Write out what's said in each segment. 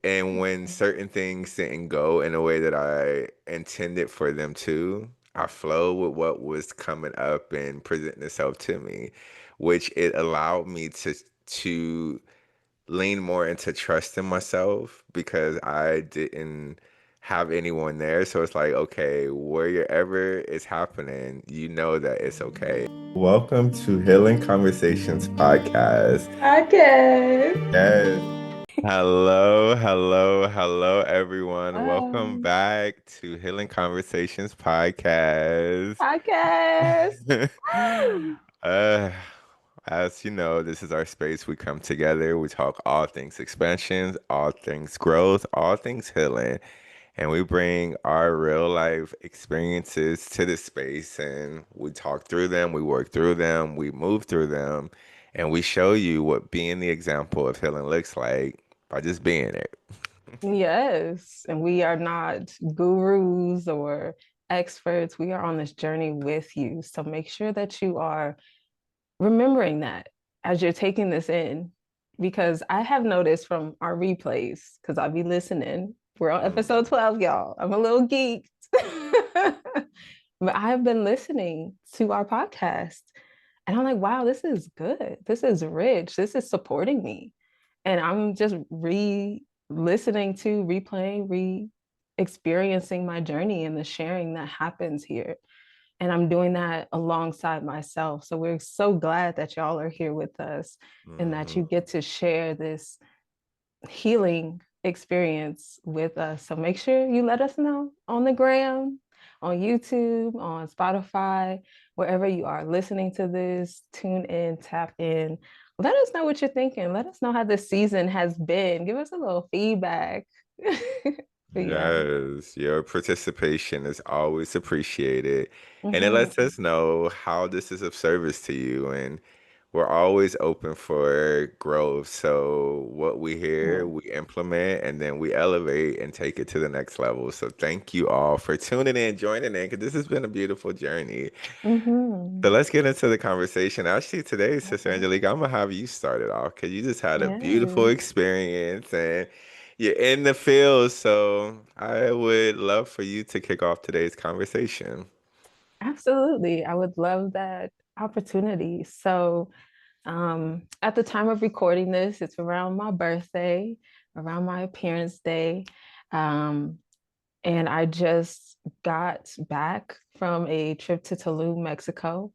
And when Okay. certain things didn't go in a way that I intended for them to, I flowed with what was coming up and presenting itself to me, which it allowed me to lean more into trusting myself because I didn't have anyone there. So it's like, okay, wherever it's happening, you know that it's okay. Welcome to Healing Conversations podcast. Okay. Yes. Hello, hello, hello, everyone. Welcome Um, back to Healing Conversations podcast. Podcast. uh, as you know, this is our space. We come together, we talk all things expansions, all things growth, all things healing, and we bring our real life experiences to this space and we talk through them, we work through them, we move through them, and we show you what being the example of healing looks like by just being it. Yes, and we are not gurus or experts. We are on this journey with you. So make sure that you are remembering that as you're taking this in, because I have noticed from our replays, because I'll be listening. We're on episode Mm. 12, y'all. I'm a little geeked. But I've been listening to our podcast and I'm like, wow, this is good. This is rich. This is supporting me. And I'm just listening to, replaying, experiencing my journey and the sharing that happens here. And I'm doing that alongside myself. So we're so glad that y'all are here with us and that you Mhm. get to share this healing experience with us. So make sure you let us know on the gram, on YouTube, on Spotify, wherever you are listening to this. Tune in, tap in. Let us know what you're thinking. Let us know how this season has been. Give us a little feedback. But yeah. Yes, your participation is always appreciated. And it lets Mhm. us know how this is of service to you. And we're always open for growth. So what we hear, Mhm. we implement, and then we elevate and take it to the next level. So thank you all for tuning in, joining in, because this has been a beautiful journey. So Mhm. let's get into the conversation. Actually, today, Sister Okay. Angelique, I'm gonna have you start it off because you just had a beautiful Yes. experience and you're in the field. So I would love for you to kick off today's conversation. Absolutely. I would love that opportunity. So, at the time of recording this, it's around my birthday, around my appearance day. Um, and I just got back from a trip to Tulum, Mexico.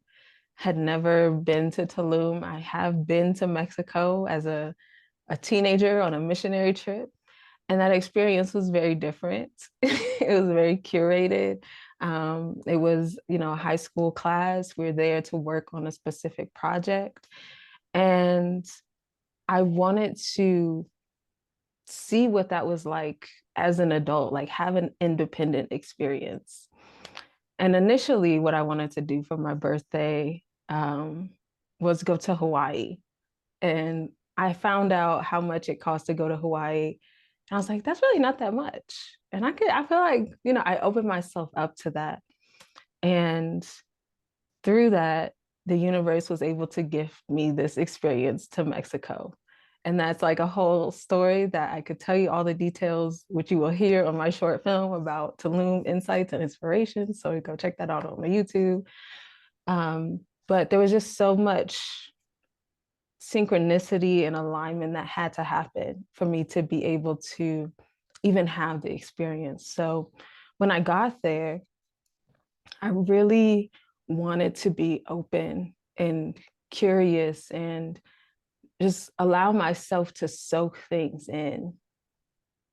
Had never been to Tulum. I have been to Mexico as a teenager on a missionary trip. And that experience was very different. It was very curated. It was, a high school class. We're there to work on a specific project. And I wanted to see what that was like as an adult, like have an independent experience. And initially, what I wanted to do for my birthday was go to Hawaii. And I found out how much it cost to go to Hawaii. And I was like, that's really not that much. And I feel like, I opened myself up to that. And through that, the universe was able to gift me this experience to Mexico. And that's like a whole story that I could tell you all the details, which you will hear on my short film about Tulum insights and inspirations. So go check that out on my YouTube. But there was just so much synchronicity and alignment that had to happen for me to be able to even have the experience. So when I got there, I really wanted to be open and curious and just allow myself to soak things in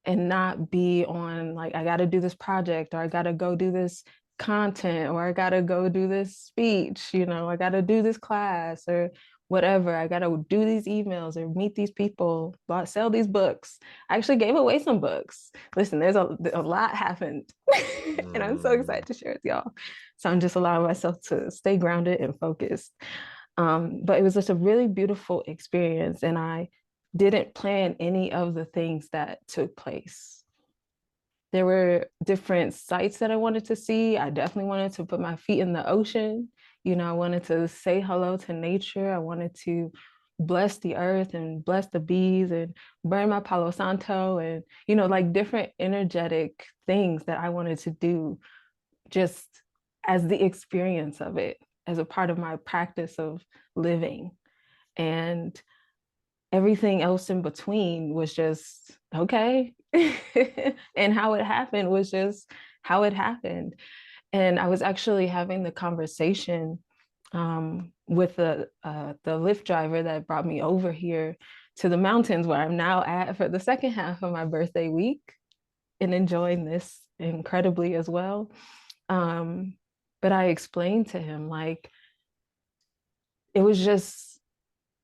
and not be on like, I got to do this project or I got to go do this content or I got to go do this speech, I got to do this class or whatever. I got to do these emails or meet these people, sell these books. I actually gave away some books. Listen, there's a lot happened and I'm so Mm. excited to share with y'all. So I'm just allowing myself to stay grounded and focused. But it was just a really beautiful experience. And I didn't plan any of the things that took place. There were different sites that I wanted to see. I definitely wanted to put my feet in the ocean. I wanted to say hello to nature. I wanted to bless the earth and bless the bees and burn my Palo Santo and, like different energetic things that I wanted to do just as the experience of it, as a part of my practice of living. And everything else in between was just okay. And how it happened was just how it happened. And I was actually having the conversation with the Lyft driver that brought me over here to the mountains where I'm now at for the second half of my birthday week and enjoying this incredibly as well. Um, but I explained to him like it was just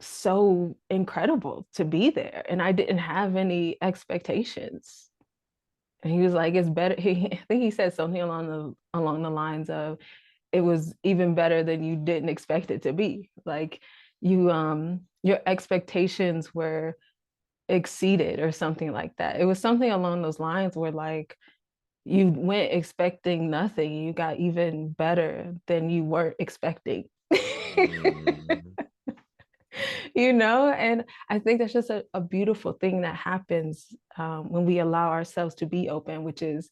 so incredible to be there, and I didn't have any expectations. And he was like, "It's better." I think he said something along the lines of, "It was even better than you didn't expect it to be. Like your expectations were exceeded, or something like that." It was something along those lines where like you went expecting nothing, you got even better than you were expecting. Mm. And I think that's just a beautiful thing that happens when we allow ourselves to be open, which is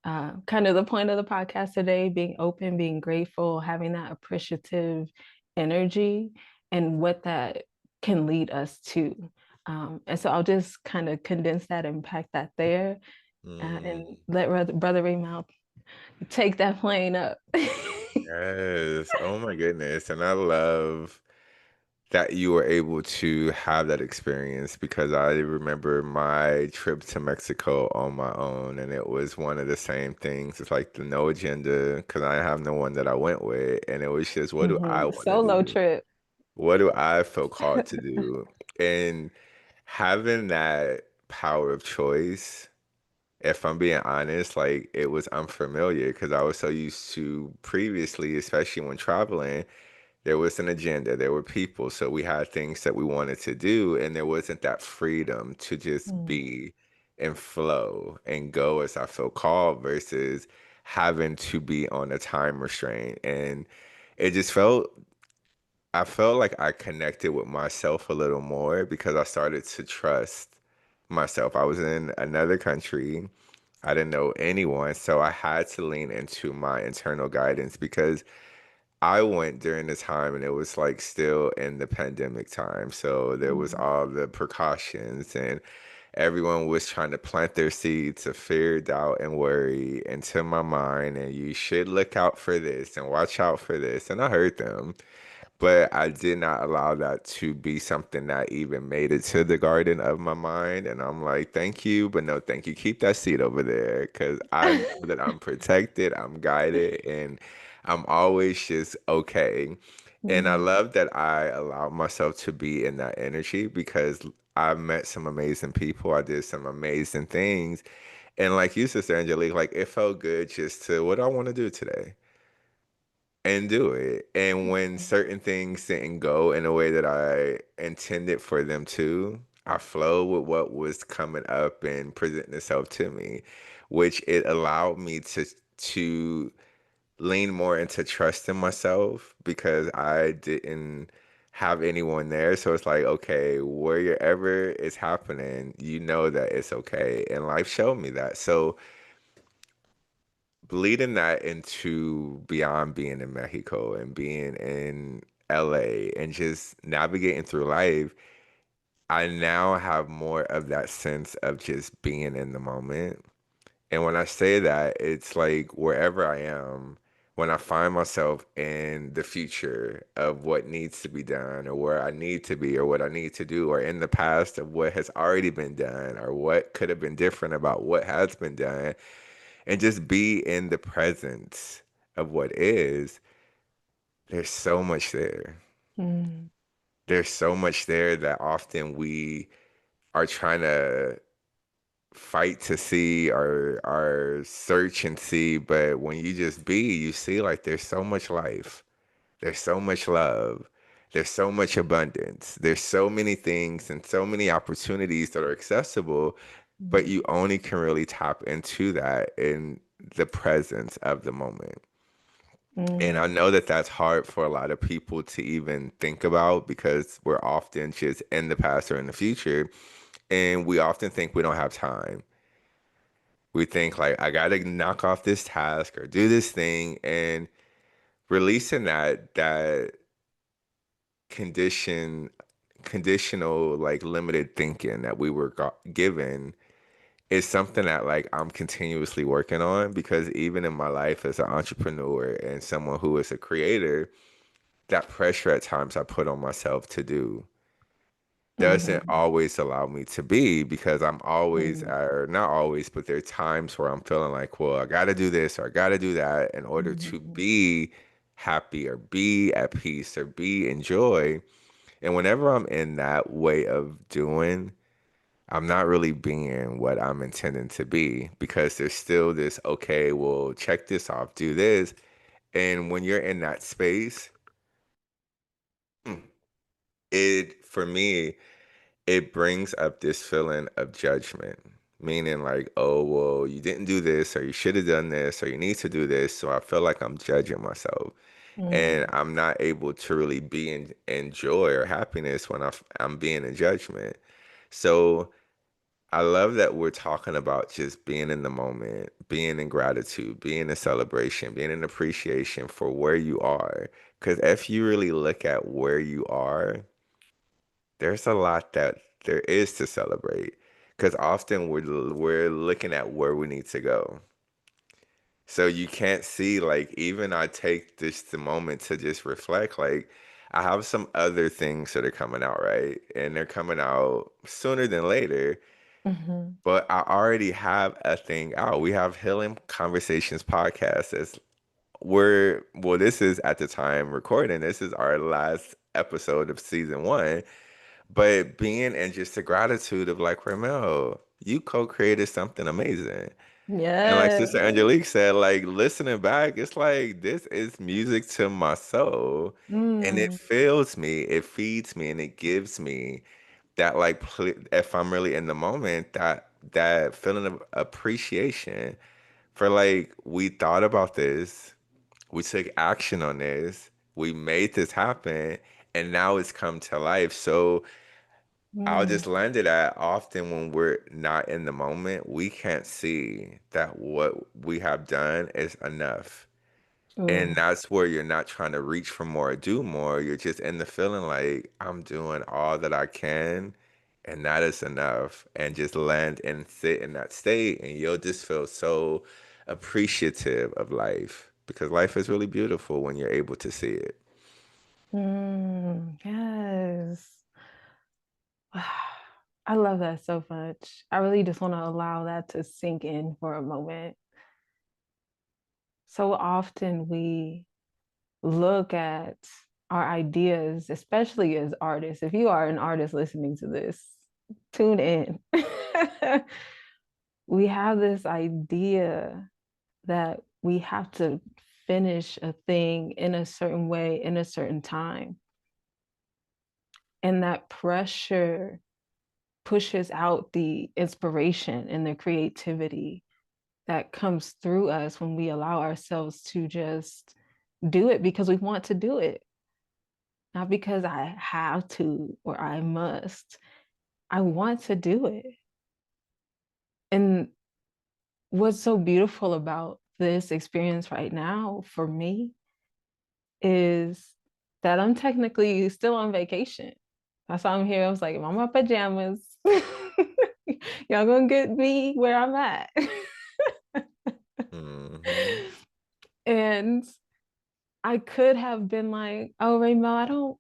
kind of the point of the podcast today: being open, being grateful, having that appreciative energy, and what that can lead us to. And so I'll just kind of condense that and pack that there, and Mm. let Brother Raymount take that plane up. Yes. Oh my goodness. And I love that you were able to have that experience because I remember my trip to Mexico on my own, and it was one of the same things. It's like the no agenda because I have no one that I went with, and it was just what do I want to Solo do? trip. What do I feel called to do? And having that power of choice, if I'm being honest, like it was unfamiliar because I was so used to previously, especially when traveling, there was an agenda, there were people, so we had things that we wanted to do, and there wasn't that freedom to just Mm, be and flow and go as I feel called versus having to be on a time restraint. And it just felt, I felt like I connected with myself a little more because I started to trust myself. I was in another country. I didn't know anyone, so I had to lean into my internal guidance because I went during the time and it was like still in the pandemic time. So there was mm, all the precautions and everyone was trying to plant their seeds of fear, doubt, and worry into my mind. And you should look out for this and watch out for this. And I heard them. But I did not allow that to be something that even made it to the garden of my mind. And I'm like, thank you, but no, thank you. Keep that seed over there because I know that I'm protected, I'm guided, and I'm always just okay. And I mm, love that I allowed myself to be in that energy because I met some amazing people. I did some amazing things. And like you, Sister Angelique, like it felt good just to, what do I want to do today? And do it. And when certain things didn't go in a way that I intended for them to, I flow with what was coming up and presenting itself to me, which it allowed me to lean more into trusting myself because I didn't have anyone there. So it's like, okay, wherever it's happening, you know that it's okay. And life showed me that. So bleeding that into beyond being in Mexico and being in LA and just navigating through life, I now have more of that sense of just being in the moment. And when I say that, it's like wherever I am, when I find myself in the future of what needs to be done or where I need to be or what I need to do, or in the past of what has already been done or what could have been different about what has been done, and just be in the presence of what is, there's so much there. mm, There's so much there that often we are trying to fight to see or search and see, but when you just be, you see like there's so much life, there's so much love, there's so much abundance, there's so many things and so many opportunities that are accessible, but mm. you only can really tap into that in the presence of the moment. And Mm, I know that that's hard for a lot of people to even think about because we're often just in the past or in the future. And we often think we don't have time. We think like, I gotta knock off this task or do this thing. And releasing that condition conditional like limited thinking that we were given is something that like I'm continuously working on because even in my life as an entrepreneur and someone who is a creator, that pressure at times I put on myself to do doesn't mhm, always allow me to be because I'm always, mm, or not always, but there are times where I'm feeling like, well, I got to do this or I got to do that in order to mhm, be happy or be at peace or be in joy. And whenever I'm in that way of doing, I'm not really being what I'm intending to be because there's still this, okay, well, check this off, do this. And when you're in that space, for me, it brings up this feeling of judgment, meaning like, oh, well, you didn't do this, or you should have done this, or you need to do this. So I feel like I'm judging myself. And mm, I'm not able to really be in joy or happiness when I'm being in judgment. So I love that we're talking about just being in the moment, being in gratitude, being in celebration, being in appreciation for where you are. Because if you really look at where you are, there's a lot that there is to celebrate. Because often we're looking at where we need to go. So you can't see like even I take this the moment to just reflect like I have some other things that are coming out, right? And they're coming out sooner than later. mhm, But I already have a thing out. We have Healing Conversations podcast. Well, this is at the time recording. This is our last episode of season one. But being in just the gratitude of like, Ramel, you co-created something amazing. And like yes. Sister Angelique said, like listening back, it's like this is music to my soul. And it Mm, fills me, it feeds me, and it gives me that like if I'm really in the moment, that feeling of appreciation for like we thought about this, we took action on this, we made this happen, and now it's come to life. So I'll mm, just land it at often when we're not in the moment, we can't see that what we have done is enough. And ooh, that's where you're not trying to reach for more or do more. You're just in the feeling like I'm doing all that I can, and that is enough. And just land and sit in that state, and you'll just feel so appreciative of life because life is really beautiful when you're able to see it. yes. I love that so much. I really just want to allow that to sink in for a moment. So often we look at our ideas, especially as artists. If you are an artist listening to this, tune in. We have this idea that we have to finish a thing in a certain way in a certain time. And that pressure pushes out the inspiration and the creativity that comes through us when we allow ourselves to just do it because we want to do it, not because I have to or I must. I want to do it. And what's so beautiful about this experience right now for me is that I'm technically still on vacation. That's why I'm here. I was like, I'm in my pajamas. Y'all gonna get me where I'm at. Hmm. And I could have been like, oh Raymond,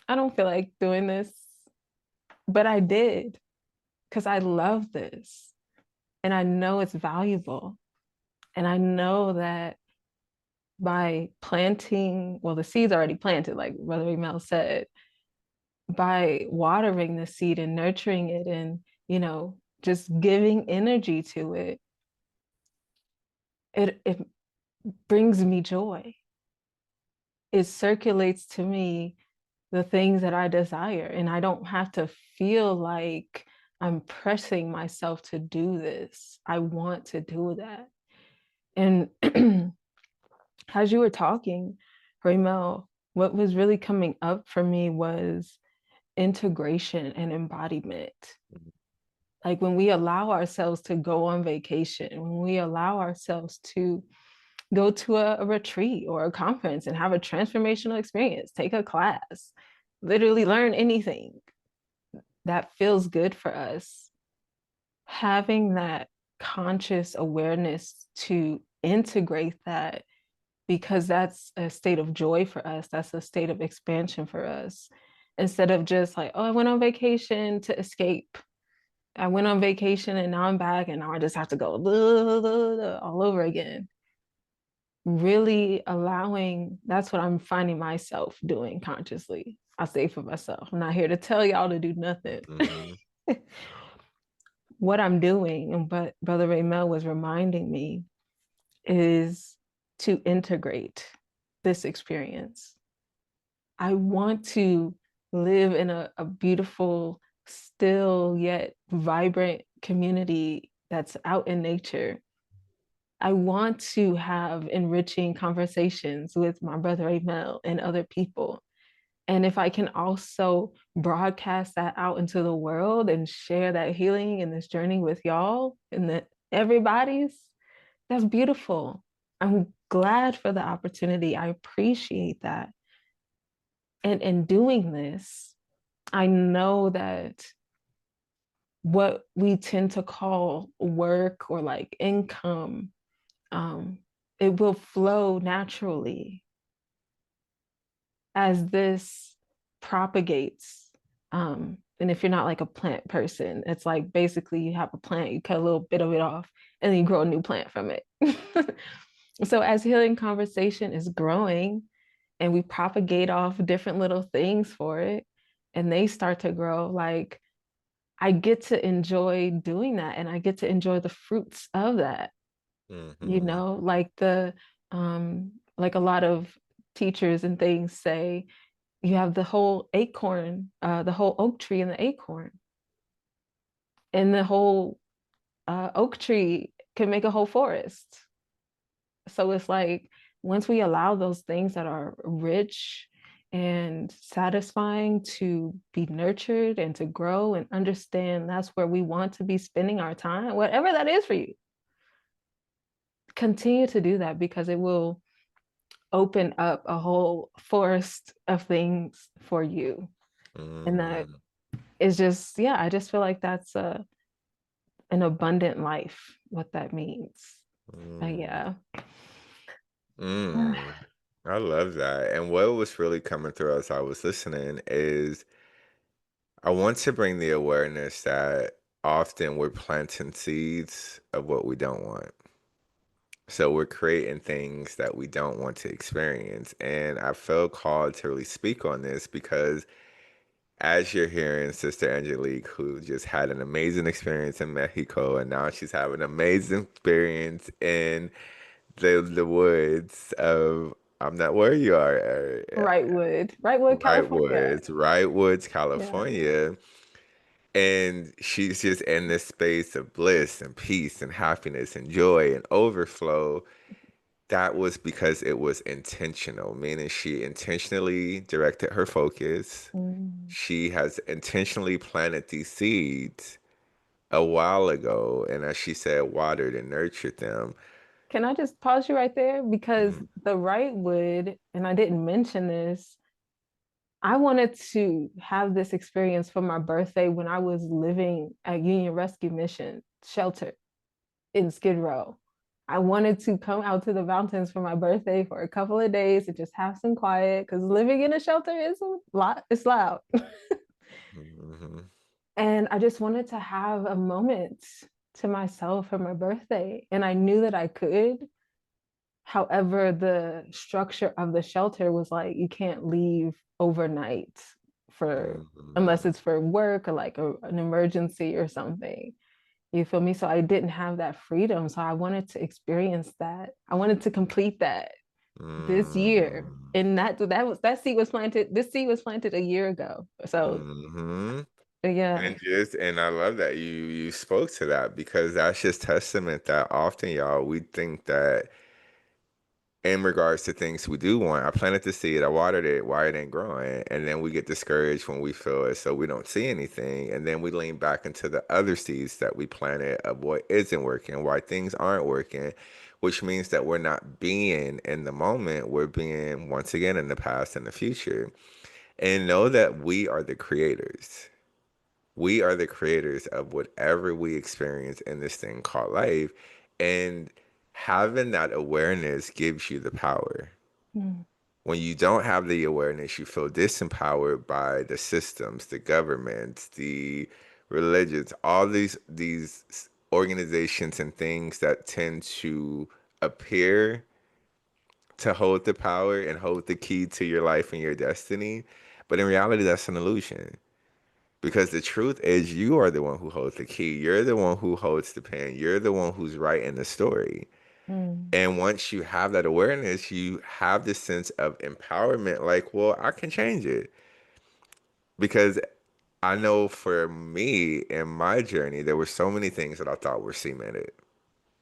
I don't feel like doing this. But I did because I love this and I know it's valuable. And I know that by planting, well, the seed's already planted, like Brother Emel said, by watering the seed and nurturing it and, just giving energy to it, it brings me joy. It circulates to me the things that I desire. And I don't have to feel like I'm pressing myself to do this. I want to do that. And as you were talking, Ramel, what was really coming up for me was integration and embodiment. Like when we allow ourselves to go on vacation, when we allow ourselves to go to a retreat or a conference and have a transformational experience, take a class, literally learn anything that feels good for us, having that conscious awareness to integrate that, because that's a state of joy for us, that's a state of expansion for us, instead of just like, oh, I went on vacation to escape. I went on vacation and now I'm back and now I just have to go all over again. Really allowing, that's what I'm finding myself doing consciously. I say for myself, I'm not here to tell y'all to do nothing. Mm-hmm. What I'm doing, and what Brother Raymel was reminding me, is to integrate this experience. I want to live in a beautiful, still yet vibrant community that's out in nature. I want to have enriching conversations with my brother Emil and other people. And if I can also broadcast that out into the world and share that healing and this journey with y'all and that everybody's, that's beautiful. I'm glad for the opportunity. I appreciate that. And in doing this, I know that what we tend to call work or like income, um, it will flow naturally as this propagates. And if you're not like a plant person, it's like basically you have a plant, you cut a little bit of it off, and then you grow a new plant from it. So as healing conversation is growing and we propagate off different little things for it, and they start to grow, like I get to enjoy doing that and I get to enjoy the fruits of that, Mm-hmm. like like a lot of teachers and things say, you have the whole acorn, the whole oak tree and the acorn, and the whole oak tree can make a whole forest. So it's like once we allow those things that are rich and satisfying to be nurtured and to grow and understand that's where we want to be spending our time, whatever that is for you, continue to do that because it will open up a whole forest of things for you. And that Mm-hmm. is just, yeah, I just feel like that's an abundant life, what that means. Yeah. Mm. I love that. And what was really coming through as I was listening is I want to bring the awareness that often we're planting seeds of what we don't want. So we're creating things that we don't want to experience. And I felt called to really speak on this because as you're hearing Sister Angelique, who just had an amazing experience in Mexico, and now she's having an amazing experience in the woods of I'm not where you are, Wrightwood, California. Wright Woods, Yeah. California. And she's just in this space of bliss and peace and happiness and joy and overflow. That was because it was intentional, meaning she intentionally directed her focus. Mm. She has intentionally planted these seeds a while ago, and as she said, watered and nurtured them. Can I just pause you right there? Because Mhm. the Wrightwood, and I didn't mention this, I wanted to have this experience for my birthday when I was living at Union Rescue Mission shelter in Skid Row. I wanted to come out to the mountains for my birthday for a couple of days and just have some quiet because living in a shelter is a lot, it's loud. Mhm. And I just wanted to have a moment to myself for my birthday. And I knew that I could. However, the structure of the shelter was like, you can't leave overnight for, unless Mhm. it's for work or like an emergency or something. You feel me? So I didn't have that freedom. So I wanted to experience that. I wanted to complete that this year. Mhm. And that seed was planted. This seed was planted a year ago. So Mhm. yeah. And I love that you spoke to that because that's just testament that often y'all we think that in regards to things we do want. I planted the seed, I watered it, why it ain't growing, and then we get discouraged when we feel as so we don't see anything, and then we lean back into the other seeds that we planted of what isn't working, why things aren't working, which means that we're not being in the moment, we're being once again in the past and the future. And know that we are the creators. We are the creators of whatever we experience in this thing called life. And having that awareness gives you the power. Mm. When you don't have the awareness, you feel disempowered by the systems, the governments, the religions, all these organizations and things that tend to appear to hold the power and hold the key to your life and your destiny. But in reality, that's an illusion. Because the truth is, you are the one who holds the key. You're the one who holds the pen. You're the one who's writing the story. Mm. And once you have that awareness, you have this sense of empowerment like, well, I can change it. Because I know for me in my journey, there were so many things that I thought were cemented.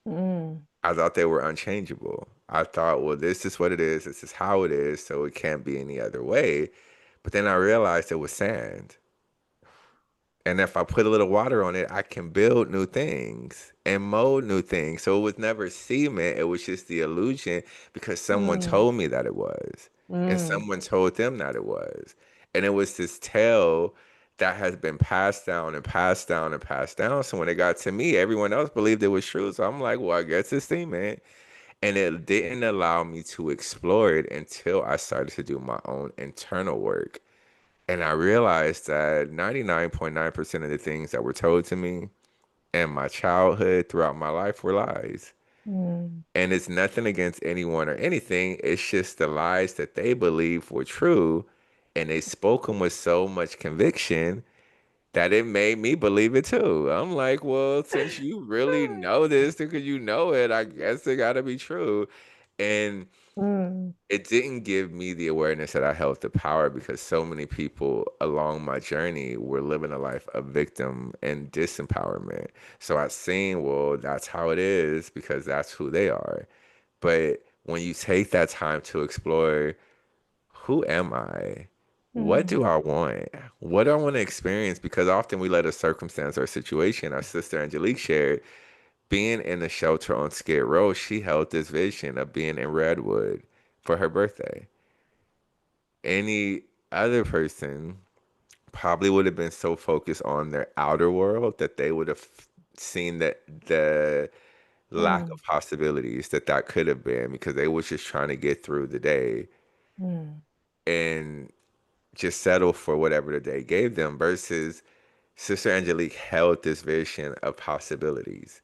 Mm. I thought they were unchangeable. I thought, well, this is what it is. This is how it is. So it can't be any other way. But then I realized it was sand. And if I put a little water on it, I can build new things and mold new things. So it was never cement. It was just the illusion because someone Mm. told me that it was. And Mm. someone told them that it was. And it was this tale that has been passed down and passed down and passed down. So when it got to me, everyone else believed it was true. So I'm like, well, I guess it's cement. And it didn't allow me to explore it until I started to do my own internal work. And I realized that 99.9% of the things that were told to me in my childhood throughout my life were lies. Mm. And it's nothing against anyone or anything. It's just the lies that they believe were true. And they spoke them with so much conviction that it made me believe it too. I'm like, well, since you really know this, because you know it, I guess it got to be true. And Mm. it didn't give me the awareness that I held the power because so many people along my journey were living a life of victim and disempowerment. So I seen, well, that's how it is because that's who they are. But when you take that time to explore, who am I? What Mm. do I want? What do I want to experience? Because often we let a circumstance or situation, our sister Angelique shared, being in the shelter on Skid Row, she held this vision of being in Redwood for her birthday. Any other person probably would have been so focused on their outer world that they would have seen that the lack Mm. of possibilities that that could have been because they was just trying to get through the day Mm. and just settle for whatever the day gave them versus Sister Angelique held this vision of possibilities,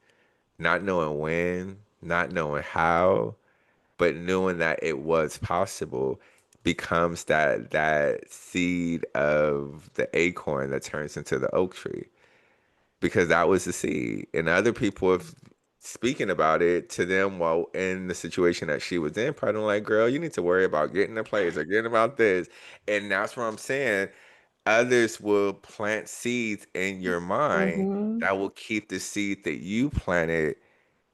not knowing when, not knowing how, but knowing that it was possible becomes that seed of the acorn that turns into the oak tree because that was the seed and other people have speaking about it to them while in the situation that she was in probably like girl you need to worry about getting the place or getting about this and that's what I'm saying others will plant seeds in your mind Mm-hmm. that will keep the seed that you planted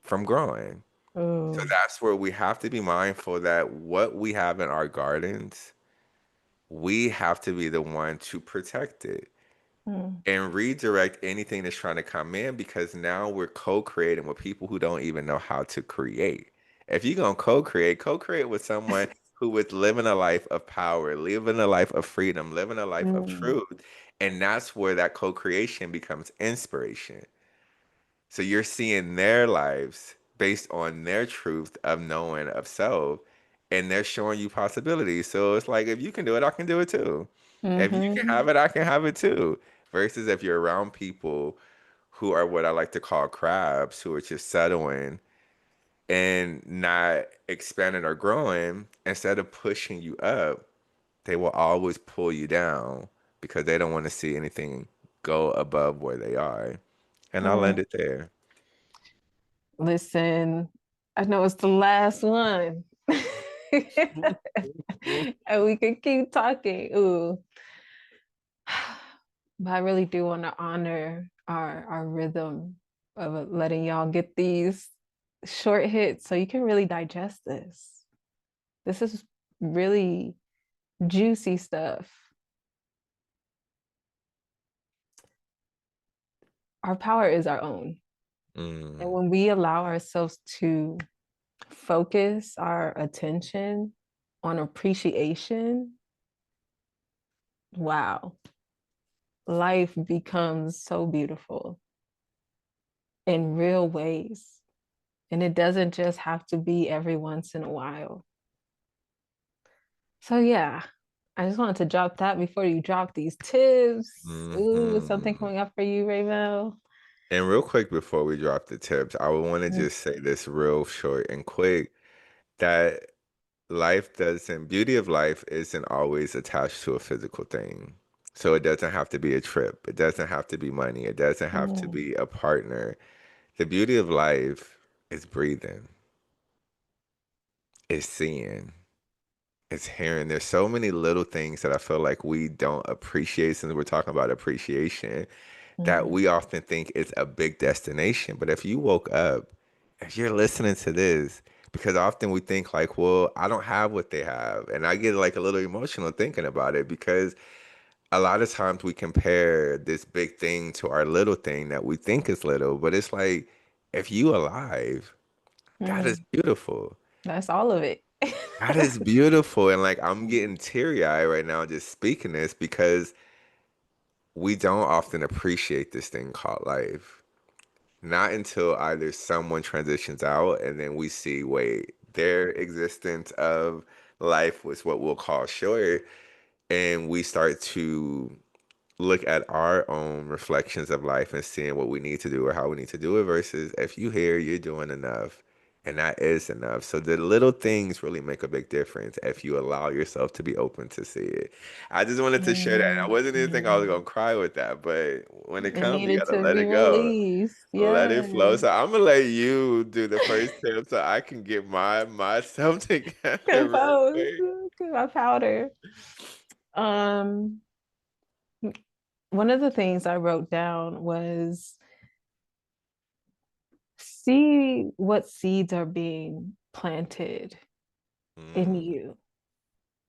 from growing. So Oh. that's where we have to be mindful that what we have in our gardens, we have to be the one to protect it Mm. and redirect anything that's trying to come in because now we're co-creating with people who don't even know how to create. If you're gonna co-create with someone who is living a life of power, living a life of freedom, living a life of Mm. truth. And that's where that co-creation becomes inspiration. So you're seeing their lives based on their truth of knowing of self, and they're showing you possibilities. So it's like if you can do it, I can do it too. If you can Mm-hmm. have it, I can have it too. Versus if you're around people who are what I like to call crabs, who are just settling and not expanding or growing, instead of pushing you up, they will always pull you down because they don't want to see anything go above where they are. And I'll end Mm. it there. Listen, I know it's the last one. And we can keep talking. Ooh. But I really do want to honor our rhythm of letting y'all get these short hits so you can really digest this. This is really juicy stuff. Our power is our own. And Mm, when we allow ourselves to focus our attention on appreciation, wow, life becomes so beautiful in real ways. And it doesn't just have to be every once in a while. So, yeah, I just wanted to drop that before you drop these tips. Ooh, is something mhm. coming up for you, Raymel? And real quick before we drop the tips, I would want to Mm, just say this real short and quick that life doesn't, beauty of life isn't always attached to a physical thing. So it doesn't have to be a trip. It doesn't have to be money. It doesn't have to mm, be a partner. The beauty of life is breathing, is seeing, is hearing. There's so many little things that I feel like we don't appreciate since we're talking about appreciation that mm, we often think is a big destination. But if you woke up, if you're listening to this, because often we think like, well, I don't have what they have. And I get like a little emotional thinking about it because a lot of times we compare this big thing to our little thing that we think is little, but it's like if you alive, that is mm. beautiful. That's all of it. That is beautiful. And like I'm getting teary-eyed right now just speaking this because we don't often appreciate this thing called life. Not until either someone transitions out and then we see, wait, their existence of life was what we'll call short, and we start to look at our own reflections of life and seeing what we need to do or how we need to do it versus if you hear you're doing enough and that is enough. So the little things really make a big difference if you allow yourself to be open to see it. I just wanted to share that. I wasn't even thinking I was Mhm. gonna cry with that, but when it It comes, you needed gotta to let be it go. released. Let it flow. Yes. So I'm gonna let you do the first tip so I can get myself together real Compose. quick. Get my powder. Um, one of the things I wrote down was see what seeds are being planted in Mm, you.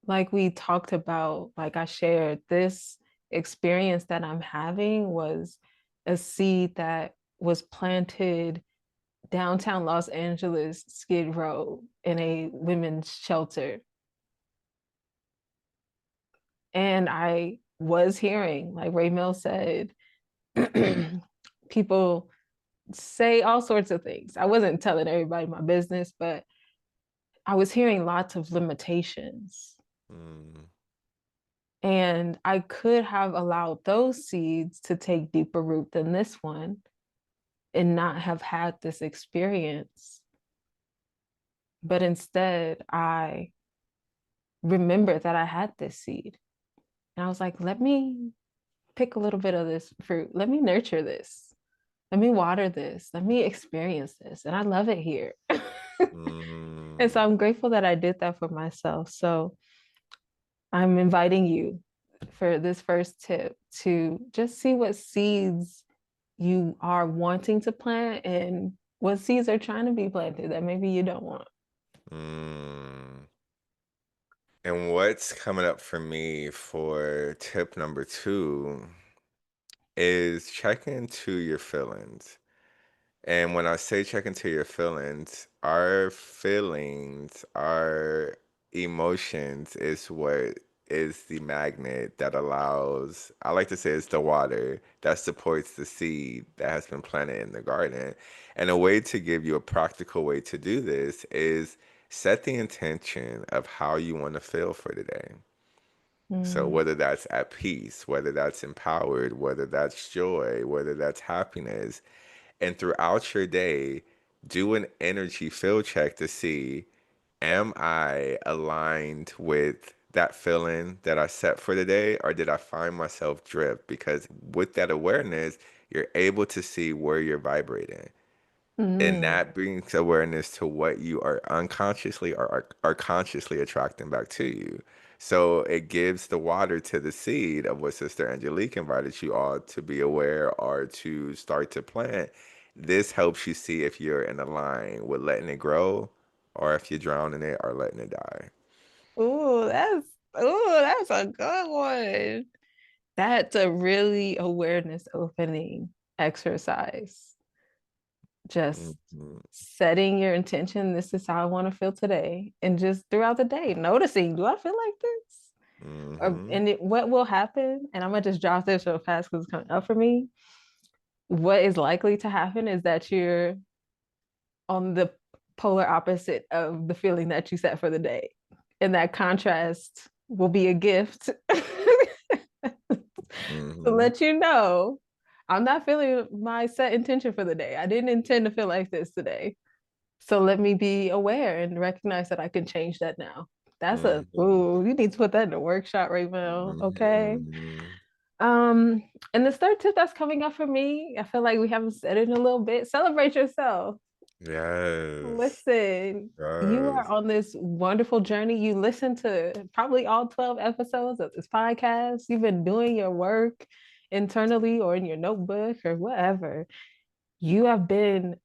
Like we talked about, like I shared, this experience that I'm having was a seed that was planted downtown Los Angeles, Skid Row, in a women's shelter. And I was hearing, like Ray Mill said, people say all sorts of things. I wasn't telling everybody my business, but I was hearing lots of limitations. mm, And I could have allowed those seeds to take deeper root than this one and not have had this experience. But instead, I remembered that I had this seed. And I was like, let me pick a little bit of this fruit. Let me nurture this. Let me water this. Let me experience this. And I love it here. And so mm. I'm grateful that I did that for myself. So I'm inviting you for this first tip to just see what seeds you are wanting to plant and what seeds are trying to be planted that maybe you don't want. Mm. And what's coming up for me for tip number two is check into your feelings. And when I say check into your feelings, our emotions is what is the magnet that allows, I like to say it's the water that supports the seed that has been planted in the garden. And a way to give you a practical way to do this is set the intention of how you want to feel for today. So Mm, whether that's at peace, whether that's empowered, whether that's joy, whether that's happiness, and throughout your day, do an energy field check to see, am I aligned with that feeling that I set for the day, or did I find myself drift? Because with that awareness, you're able to see where you're vibrating. And mm, that brings awareness to what you are unconsciously or are consciously attracting back to you. So it gives the water to the seed of what Sister Angelique invited you all to be aware or to start to plant. This helps you see if you're in a line with letting it grow or if you're drowning it or letting it die. Ooh, that's a good one. That's a really awareness opening exercise. Just Mhm, setting your intention. This is how I want to feel today. And just throughout the day, noticing, do I feel like this? mhm, What will happen? And I'm gonna just drop this real fast because it's coming up for me. What is likely to happen is that you're on the polar opposite of the feeling that you set for the day. And that contrast will be a gift to mhm, let you know I'm not feeling my set intention for the day. I didn't intend to feel like this today. So let me be aware and recognize that I can change that now. That's a mhm, ooh, you need to put that in the workshop right now. Okay. mhm. Um, and this third tip that's coming up for me, I feel like we haven't said it in a little bit. Celebrate yourself. Yes, Listen, you are yes. on this wonderful journey. You listen to probably all 12 episodes of this podcast. You've been doing your work internally or in your notebook or whatever. You have been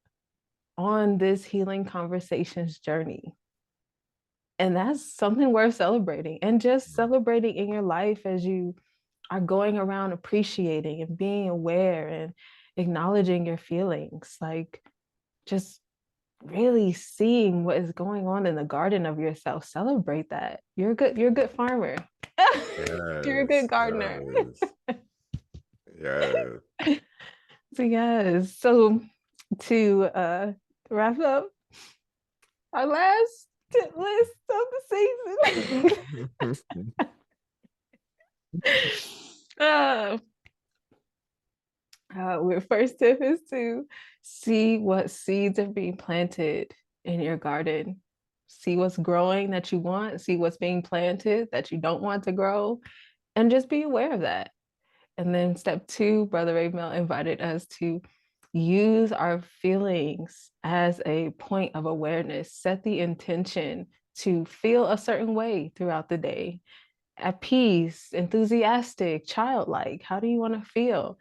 on this healing conversations journey. And that's something worth celebrating. And just celebrating in your life as you are going around appreciating and being aware and acknowledging your feelings. Like just really seeing what is going on in the garden of yourself. Celebrate that. You're a good farmer. You're a good Yes, gardener. yes, yes. So yes. So to wrap up our last tip list of the season. uh, our first tip is to see what seeds are being planted in your garden. See what's growing that you want, see what's being planted that you don't want to grow, and just be aware of that. And then step two, Brother Raymel invited us to use our feelings as a point of awareness, set the intention to feel a certain way throughout the day, at peace, enthusiastic, childlike. How do you want to feel?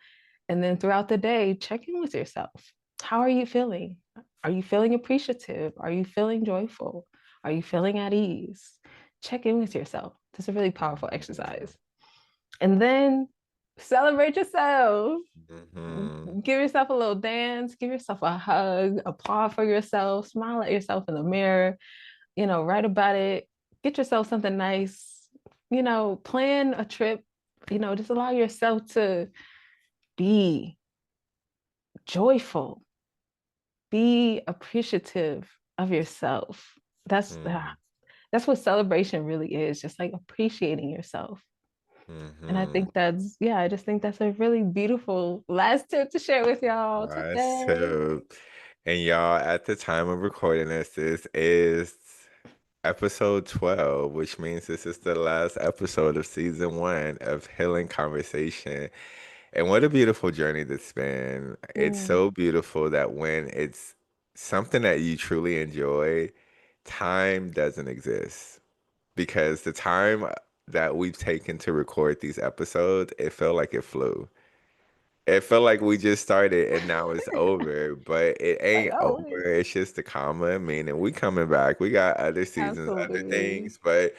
And then throughout the day, check in with yourself. How are you feeling? Are you feeling appreciative? Are you feeling joyful? Are you feeling at ease? Check in with yourself. This is a really powerful exercise. And then celebrate yourself. Mhm. Give yourself a little dance, give yourself a hug, applaud for yourself, smile at yourself in the mirror, write about it, get yourself something nice, plan a trip, just allow yourself to be joyful, be appreciative of yourself. That's Mhm. that's what celebration really is, just like appreciating yourself. And I Mhm. think I just think that's a really beautiful last tip to share with y'all Nice today. tip. And y'all, at the time of recording this is episode 12, which means this is the last episode of season one of Healing Conversation. And what a beautiful journey this been. It's Mm, so beautiful that when it's something that you truly enjoy, time doesn't exist. Because the time that we've taken to record these episodes, it felt like it flew. It felt like we just started and now it's over, but it like, ain't oh, over. It's just the comma. Meaning we coming back. We got other seasons, other absolutely. things, but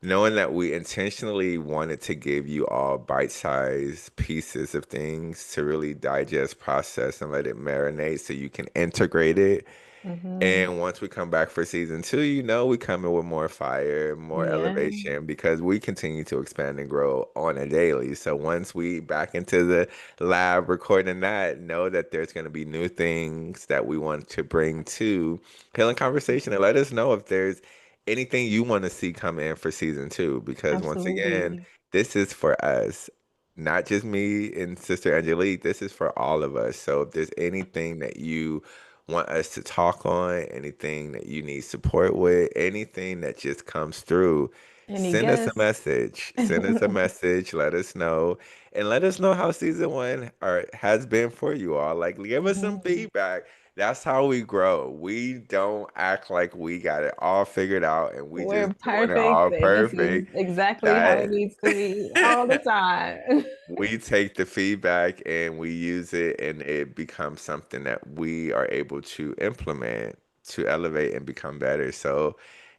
knowing that we intentionally wanted to give you all bite-sized pieces of things to really digest, process, and let it marinate so you can integrate it. Hmm. And once we come back for season two, we come in with more fire, more Yeah, elevation because we continue to expand and grow on a daily. So once we back into the lab recording that, know that there's going to be new things that we want to bring to Healing Conversation and let us know if there's anything you want to see come in for season two. Because once again, absolutely. this is for us. Not just me and Sister Angelique, this is for all of us. So if there's anything that you want us to talk on, anything that you need support with, anything that just comes through, Any send us a guess? message. Send us a message. Let us know. And let us know how season one has been for you all. Like, give us some Mhm. feedback. That's how we grow. We don't act like we got it all figured out and we We're just doing it perfect, all and this is perfect. exactly how it That needs to be all the time. we take the feedback and we use it and it becomes something that we are able to implement to elevate and become better. So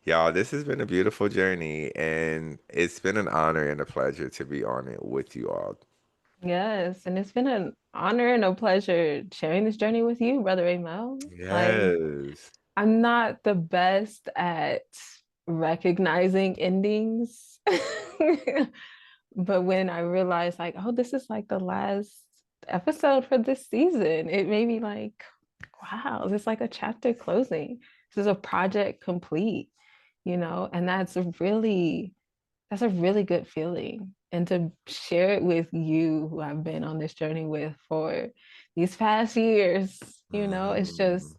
Y'all, this has been a beautiful journey, and it's been an honor and a pleasure to be on it with you all. Yes, and it's been an honor and a pleasure sharing this journey with you, Brother Amel. Like, Yes. I'm not the best at recognizing endings, but when I realized, like, oh, this is like the last episode for this season, it made me like, wow, this is like a chapter closing. This is a project complete, and that's a really good feeling. And to share it with you, who I've been on this journey with for these past years, it's just, Mhm.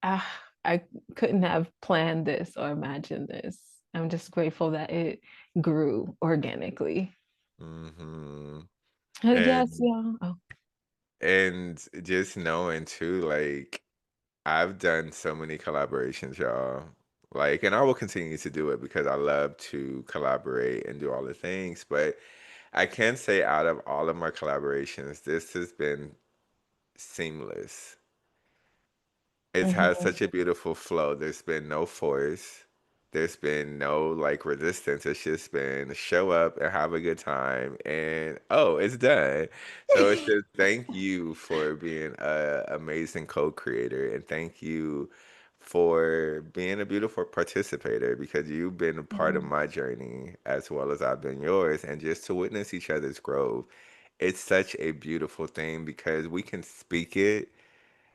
ah, I couldn't have planned this or imagined this. I'm just grateful that it grew organically. Mhm. Yes, And yeah. Oh, just knowing too, like I've done so many collaborations, y'all. Like, and I will continue to do it because I love to collaborate and do all the things. But I can say out of all of my collaborations, this has been seamless. It's had mhm, such a beautiful flow. There's been no force. There's been no like resistance. It's just been show up and have a good time and oh, it's done. So it's just thank you for being a amazing co-creator and thank you for being a beautiful participator because you've been a part of mhm, my journey as well as I've been yours and just to witness each other's growth. It's such a beautiful thing because we can speak it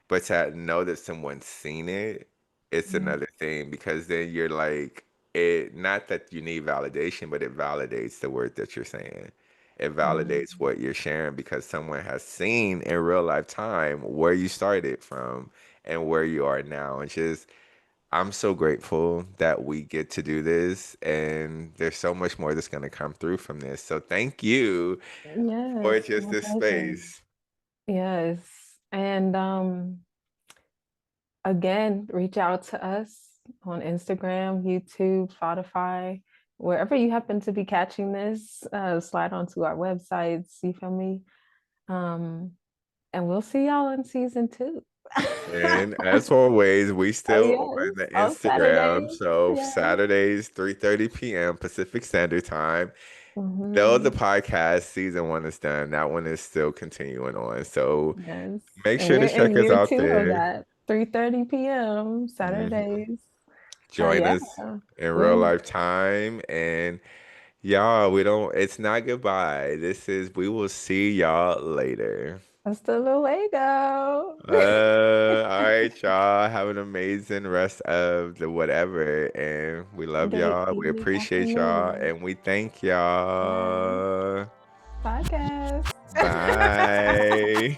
but to know that someone's seen it, it's mhm, another thing because then you're like, it not that you need validation, but it validates the word that you're saying. It validates mhm. what you're sharing because someone has seen in real life time where you started from and where you are now. It's just, I'm so grateful that we get to do this, and there's so much more that's going to come through from this. So, thank you for Yes, just my this pleasure. space. Yes. And again, reach out to us on Instagram, YouTube, Spotify, wherever you happen to be catching this. Slide onto our websites. You feel me? Um, and we'll see y'all in season two. And as always, we still Yes, on the on Instagram. Saturday. So Yes. Saturdays, 3:30 p.m. Pacific Standard Time. Though the Hmm. podcast season one is done, that one is still continuing on. So Yes. make And sure we're to check in us year out two of there. that. 3:30 p.m. Mhm. Saturdays. Join Yeah. us in real We're life time. And y'all, we don't, it's not goodbye. This is, we will see y'all later. hasta luego. All right, y'all. Have an amazing rest of the whatever. And we love Day, y'all. We evening, appreciate y'all. afternoon. And we thank Yes. y'all. Podcast. Bye.